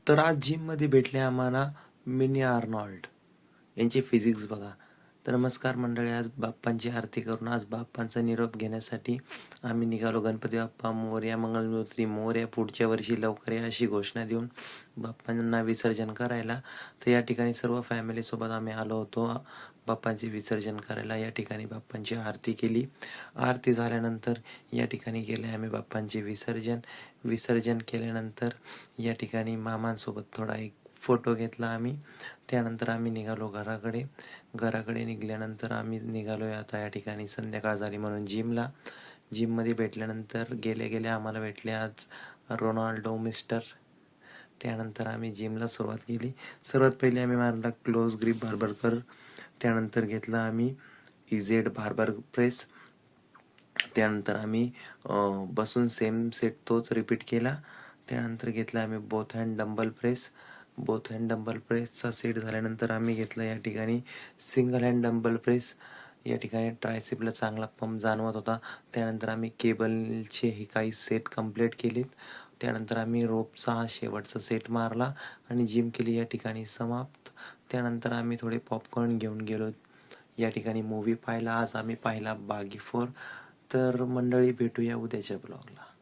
तर आज जिममध्ये भेटले आम्हाला मिनी आर्नॉल्ड यांची फिजिक्स बघा. तर नमस्कार मंडळी, आज बाप्पांची आरती करून आज बाप्पांचा निरोप घेण्यासाठी आम्ही निघालो. गणपती बाप्पा मोरया, मंगलमूर्ती मोरया, पुढच्या वर्षी लवकर या अशी घोषणा देऊन बाप्पांना विसर्जन करायला. तर या ठिकाणी सर्व फॅमिलीसोबत आम्ही आलो होतो बाप्पांचे विसर्जन करायला. या ठिकाणी बाप्पांची आरती केली. आरती झाल्यानंतर या ठिकाणी गेले आम्ही बाप्पांचे विसर्जन केल्यानंतर या ठिकाणी मामांसोबत थोडा एक फोटो घेतला आम्ही. त्यानंतर आम्ही निघालो घराकडे निघाल्यानंतर आम्ही निघालो आता या ठिकाणी संध्याकाळ झाली म्हणून जिममध्ये भेटल्यानंतर गेल्या आम्हाला भेटले आज रोनाल्डो मिस्टर. त्यानंतर आम्ही जिमला सुरुवात केली. सर्वात पहिले आम्ही मारला क्लोज ग्रिप बार्बर. त्यानंतर घेतला आम्ही इझेड बार्बर प्रेस. त्यानंतर आम्ही बसून सेम सेट तोच रिपीट केला. त्यानंतर घेतला आम्ही बोथ हँड डंबल प्रेसचा सेट झाल्यानंतर आम्ही घेतला या ठिकाणी सिंगल हँड डंबल प्रेस. या ठिकाणी ट्रायसेपला चांगला पंप जाणवत होता. त्यानंतर आम्ही केबलचे हे काही सेट कंप्लीट केलेत. त्यानंतर आम्ही रोपचा हा शेवटचा सेट मारला आणि जिम केली या ठिकाणी समाप्त. त्यानंतर आम्ही थोडे पॉपकॉर्न घेऊन गेलो या ठिकाणी मूवी पाहायला. आज आम्ही पाहिला बागी 4. तर मंडळी, भेटूया उद्याच्या ब्लॉगला.